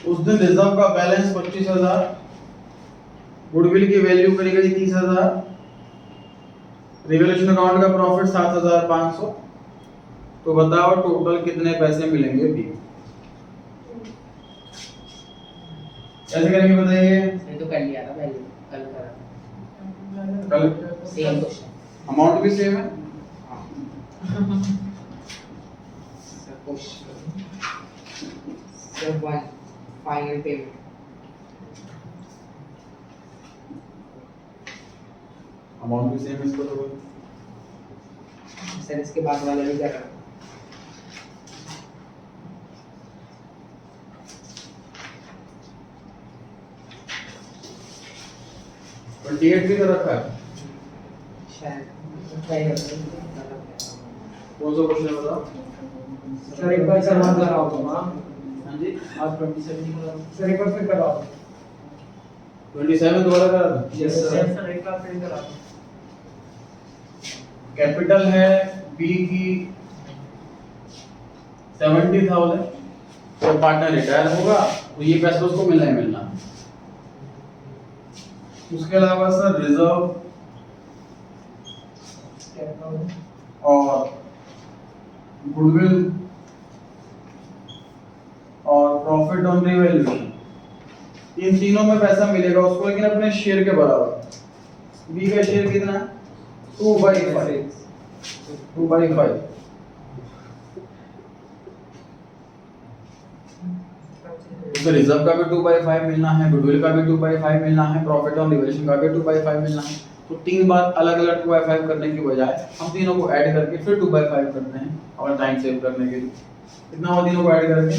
उस दिन रिजर्व का बैलेंस 25,000, गुडविल की वैल्यू करी गई 30,000, रिवैल्यूएशन अकाउंट का प्रॉफिट 7,500। तो बताओ टोटल कितने पैसे मिलेंगे बी। कैसे करेंगे बताइए। ये तो कर लिया था पहले, कल करा कल सेम क्वेश्चन। अमाउंट भी सेम है। Sir one final payment amount भी सेम इसको तो सर इसके बाद वाला भी कर रहा हूँ। ट्वेंटी एट भी कर रखा है। शायद ट्राई करते हैं। कौन सा क्वेश्चन है बताओ। सर एक बार करवा दो आप हां हाँ जी आज 27 को सर एक बार फिर करवा दो 27 दोबारा करा दो। यस सर सर एक बार फिर करा दो कैपिटल है बी की 70,000। जब पार्टनर रिटायर होगा तो ये पैसा उसको मिलना ही मिलना। उसके अलावा सर रिजर्व और गुडविल और प्रॉफिट ऑन रिवैल्यूएशन, इन तीनों में पैसा मिलेगा उसको, लेकिन अपने शेयर के बराबर। बी का शेयर कितना है 2/5। 2/5 उसको रिजर्व का भी 2/5 मिलना है, गुडविल का भी 2/5 मिलना है, प्रॉफिट ऑन रिवैल्यूएशन का भी 2/5 मिलना है। तो तीन बार अलग अलग 2/5 करने की बजाय हम तीनों को ऐड करके फिर 2/5 करते हैं और टाइम सेव करने के लिए। कितना हुआ तीनों को ऐड करके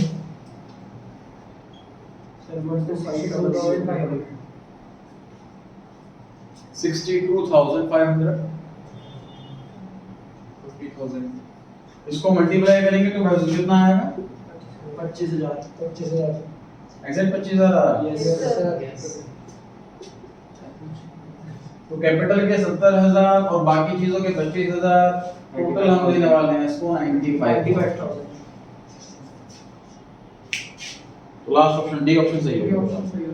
सर मुझे 5,500 62,500। 50,000. इसको मल्टीप्लाई करेंगे तो वैल्यू कितना आएगा 25,000 एग्जैक्ट 25,000 आ रहा है। यस सर यस तो कैपिटल के 70,000 और बाकी चीजों के 25,000, टोटल हम देने वाले हैं इसको 95,000। तो लास्ट ऑप्शन डी ऑप्शन सही ये होगा। ऑप्शन सही है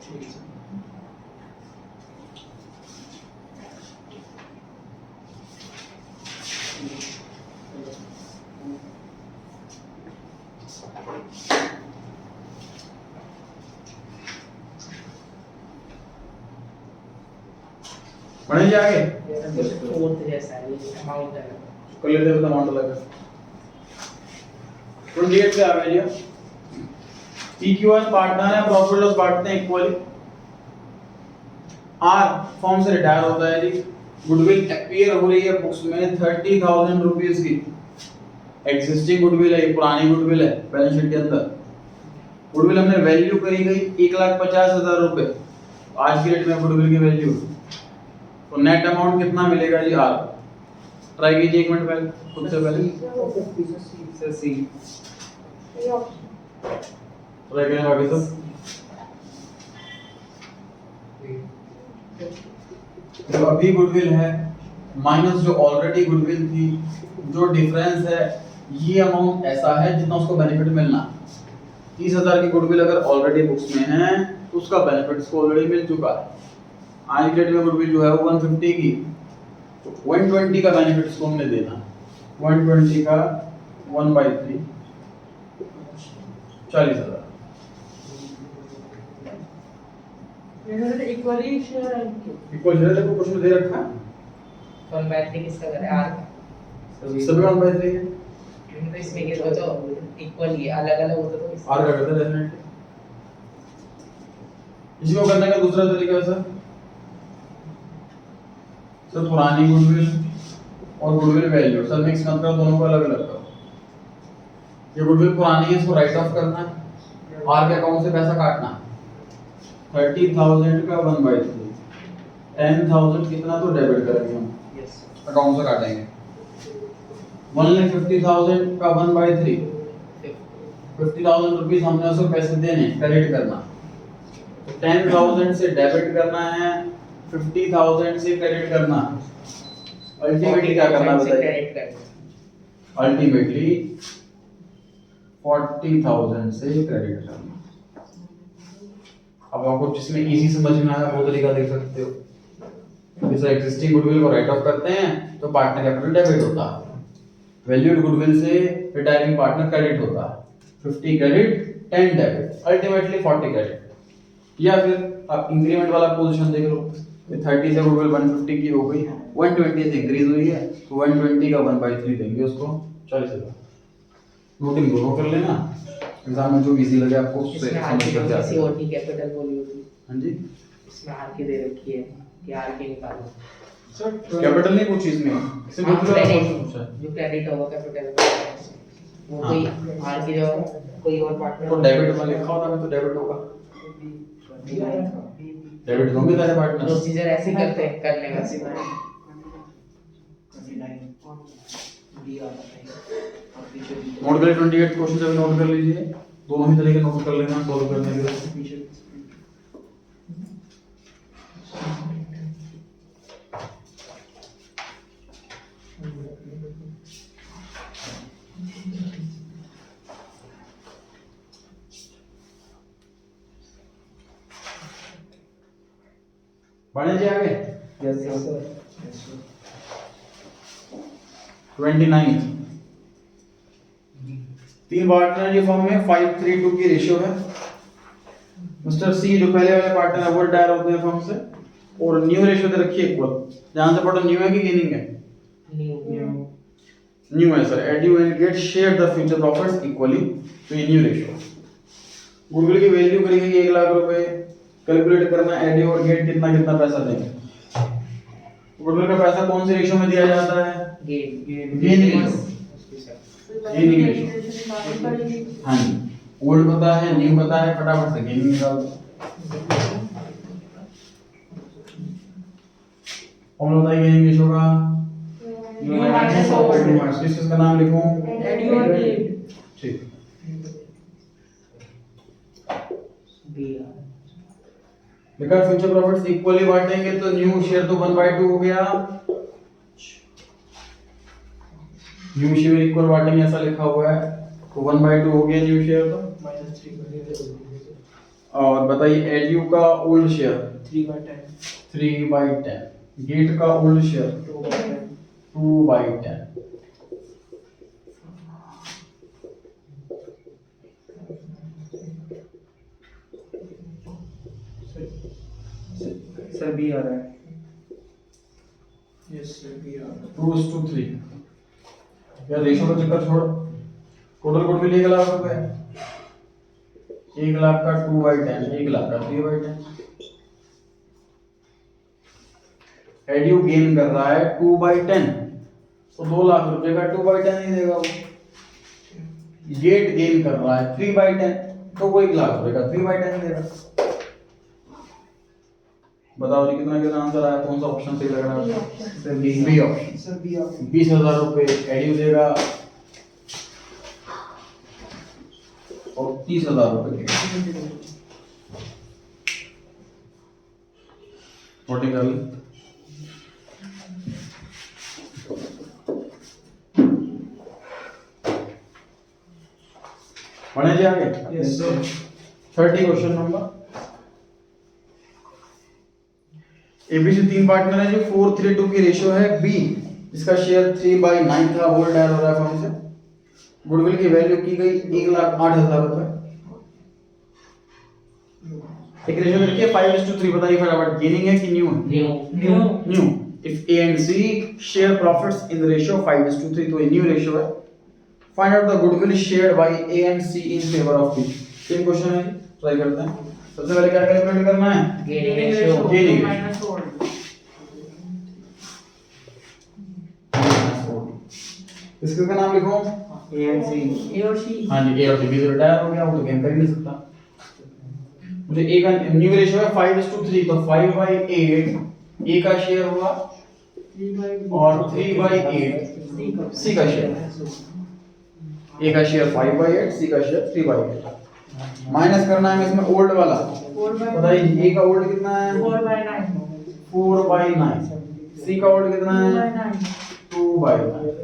ठीक है बढ़े जी आगे फोर्थ जैसा है ये अमाउंट है कर लेते हैं अमाउंट लगा 28 पे आ गए जी PQR पार्टनर है प्रॉफिट लॉस बांटते हैं इक्वली R फॉर्म से रिटायर होता है जी गुडविल अपीयर हो रही है बुक्स में 30,000 रुपीस की एग्जिस्टिंग गुडविल है पुरानी गुडविल है बैलेंस शीट के अंदर गुडविल हमने वैल्यू करी गई 1,50,000 रुपए आज की डेट में गुडविल की वैल्यू तो नेट अमाउंट कितना मिलेगा जी R ट्राई कीजिए एक मिनट पहले खुद से पहले सर सी ये ऑप्शन ट्राई करें बाकी सब जो अभी गुडविल है माइनस जो ऑलरेडी गुडविल थी जो डिफरेंस है ये अमाउंट ऐसा है जितना उसको बेनिफिट मिलना 30,000 की गुडविल अगर ऑलरेडी बुक्स में है तो उसका बेनिफिट उसको ऑलरेडी मिल चुका है आज की डेट में गुडविल जो है वो 150 की तो 120 का बेनिफिट उसको हमने देना 120 का 1/3 40,000 ये इक्वली शेयर है इनके इक्वल शेयर देखो क्वेश्चन दे रखा है वन बाय थ्री किसका करें आर का सभी 1/3 है तो इसमें क्या हो तो इक्वल ही अलग अलग होता तो इस- आर का करते हैं डेफिनेटली इसको करने का दूसरा तरीका है सर पुरानी गुडविल और गुडविल वैल्यू सर मिक्स मत करो दोनों को अलग अलग करो ये गुडविल पुरानी है इसको राइट ऑफ करना है आर के अकाउंट से पैसा काटना 30,000 का 1/3 10,000 कितना तो डेबिट करेंगे हम यस अकाउंट से काटेंगे 1,50,000 का 1/3 50,000 रुपीस हमने उसको पैसे देने क्रेडिट करना तो 10,000 से डेबिट करना है 50,000 से क्रेडिट करना अल्टीमेटली क्या करना से बताइए क्रेडिट करना अल्टीमेटली 40,000 से क्रेडिट करना अब आपको जिसमें इजी समझ में आया वो तरीका देख सकते हो जैसे एग्जिस्टिंग गुडविल को राइट ऑफ करते हैं तो पार्टनर कैपिटल डेबिट होता है वैल्यूड गुडविल से रिटायरिंग पार्टनर क्रेडिट होता है 50 क्रेडिट 10 डेबिट अल्टीमेटली 40 क्रेडिट या फिर आप इंक्रीमेंट वाला पोजीशन देख लो 30 से गुडविल 150 की हो गई 120 से इंक्रीज हुई है तो 120 का 1/3 देंगे उसको 40,000 नोटिंग दोनों कर लेना एग्जाम में जो इजी लगे आपको उससे इसमें आर समझ की कर जो जाते सीओटी कैपिटल बोली होती हां जी इसमें आर की दे रखी है कि आर की निकालो सर कैपिटल नहीं पूछी इसमें सिर्फ हाँ, गुडविल वाला credit, क्वेश्चन पूछा है जो क्रेडिट होगा कैपिटल वो कोई आर की जो कोई और पार्टनर तो डेबिट में लिखा होता है तो डेबिट होगा डेबिट होंगे सारे पार्टनर प्रोसीजर ऐसे ही करते हैं करने का नोट कर 28 क्वेश्चन जब नोट कर लीजिए दोनों ही तरीके नोट कर लेना सॉल्व करने के लिए बढ़े जी आगे यस सर 29 तीन पार्टनर ये फॉर्म में 5:3:2 की रेशियो है मिस्टर सी जो पहले वाले पार्टनर है वो रिटायर होते हैं फॉर्म से और न्यू रेशियो दे रखी है इक्वल जहां से पढ़ो न्यू है कि गेनिंग है न्यू है sir add you and get share the future profits equally तो ये न्यू रेशियो गुडविल की वैल्यू करेंगे 1 लाख रुपए कैलकुलेट करना एड यू और गेट कितना कितना पैसा देंगे गुडविल का पैसा कौन सी रेशियो में दिया जाता है गेनिंग रेशियो हाँ जी ओल्ड पता है न्यू पता है फटाफट से गेनिंग निकाल दो फॉर्मूला बताइए गेनिंग रेशियो का किसका नाम लिखूं ठीक लिखा फ्यूचर प्रॉफिट्स इक्वली बांटेंगे तो न्यू शेयर तो 1/2 हो गया न्यू शेयर इक्वल बांटेंगे ऐसा लिखा हुआ है तो 1/2 हो गया न्यू शेयर तो और बताइए एडयू का ओल्ड शेयर 3/10 गेट का ओल्ड शेयर 2/10 बी आ रहा है। Yes, sir. We are. 2:3 यार रेशो का चक्कर छोड़, टोटल गुडविल 1 लाख रुपए, 1 लाख का 2/10, 1 लाख का 3/10। एड्यू गेन कर रहा है 2/10, तो 2 लाख रुपए का 2/10 ही देगा वो। गेट गेन कर रहा है 3/10, तो वो 1 लाख रुपए का 3/10 देगा। बताओ जी कितना कितना आंसर आया, कौन सा ऑप्शन सही लग रहा है? Sir B. B option. Sir B आप 20,000 रुपए एड्यू देगा और 30,000 रुपए देगा। वोटिंग कर ले। पढ़े जी आगे। Yes, sir. 30 question number. ABC 3 partner है जो 4:3:2 की रेशियो है। बी इसका शेयर 3/9 था, होल्ड डायर हो रहा है फर्म से। गुडविल की वैल्यू की गई 1,08,000 रुपए। एक रेशियो लिखिए 5:3, बताइए फटाफट, गेनिंग है कि न्यू है? New new. If A and C share profits in the ratio 5:3, तो ये न्यू रेशियो है। Find out the goodwill shared by A and C in favour of B. तीन क्वेश्चन है, ट्राई करते हैं। सबसे पहले क्या कैलकुलेट करना है? Gaining ratio Gaining Minus hold. इसका क्या नाम लिखूं? A and C. A or C. हाँ जी, ए और सी। बी तो रिटायर हो गया, वो तो गेन कर ही नहीं सकता। मुझे ए का न्यू रेशियो है 5:3, तो 5/8 ए का शेयर हुआ 3/8. और 3/8 सी का शेयर। ए का शेयर 5/8, सी का शेयर 3/8। माइनस करना है इसमें ओल्ड वाला। 4/9. बताइए ए का ओल्ड कितना है? 4/9. 4/9। सी का ओल्ड कितना है? 2/9. 2/9।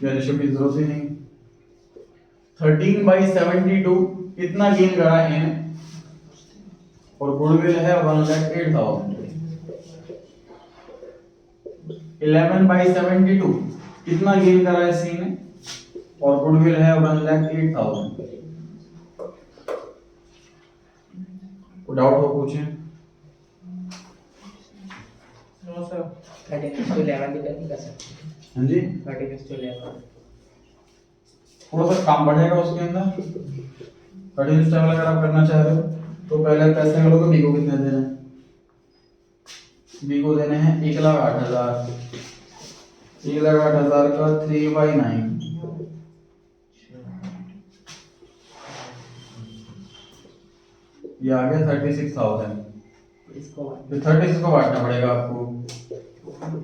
या रेशियो की जरूरत ही नहीं। 13/72 कितना गेन करा है इन्हें, और गुडविल है 1,08,000। 11/72 कितना गेन करा है सी ने, और गुडविल है 1,08,000। कोई डाउट हो पूछें? No, sir. 13:11 भी नहीं कर सकते। हाँ जी, 13:11 थोड़ा सा काम बढ़ेगा उसके अंदर। 30 स्टेप अगर आप करना चाह रहे हो तो पहले पैसे निकालोगे। बी को कितने देने हैं? बी को देने हैं 1,08,000। 1,08,000 का 3/9, ये आ गया 36,000। इसको फिर 36 को बांटना पड़ेगा आपको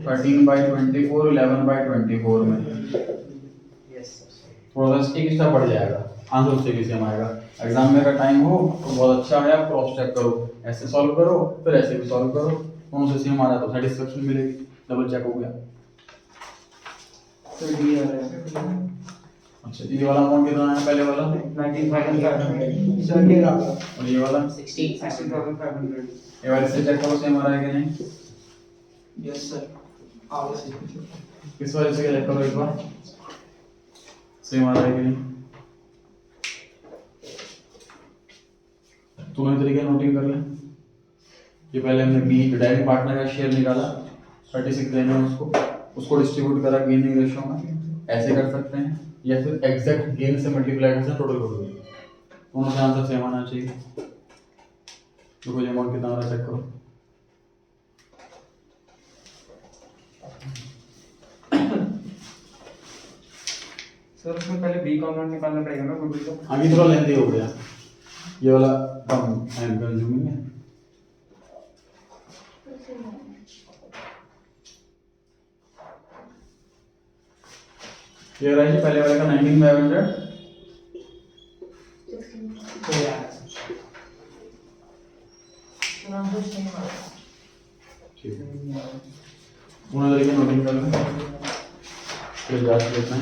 13/24, 11/24 में। यस थोड़ा सा एक स्टेप बढ़ जाएगा, आंसर उससे भी सेम आएगा। एग्जाम में अगर टाइम हो तो बहुत अच्छा है, आप क्रॉस चेक करो, ऐसे सॉल्व करो फिर ऐसे भी सॉल्व करो, दोनों से सेम आ रहा तो सेटिस्फेक्शन मिलेगी, डबल चेक हो गया। सर डी आ रहा है। अच्छा, ये वाला अमाउंट कितना है? पहले वाला 19,500। सर ये रहा और ये वाला 16,500। ये वाले से चेक करो सेम आ रहा है कि नहीं। Yes, sir. आगे से. इस वाले से चेक करो एक बार, सेम आ रहा है कि नहीं। दोनों तरीके नोटिंग कर लें। ये पहले हमने बी डायरेक्ट पार्टनर का शेयर निकाला, 36 देने हैं उसको डिस्ट्रीब्यूट करा गेनिंग रेशियो में, ऐसे कर सकते हैं, या फिर एग्जैक्ट गेन से मल्टीप्लाई करते हैं टोटल करोगे, दोनों से आंसर सेम आना चाहिए। तो कोई अमाउंट कितना आ रहा है चेक करो। सर उसमें पहले बी कॉमन निकालना पड़ेगा ना गुडविल को। आगे थोड़ा लेंदी हो गया, ये वाला कम टाइम कंज्यूमिंग है। ये रहा है जी पहले वाले का 19,500, Sir, आंसर same आ रहा है. ठीक है, दोनों तरीके नोटिंग कर लें, फिर जांच लेते हैं।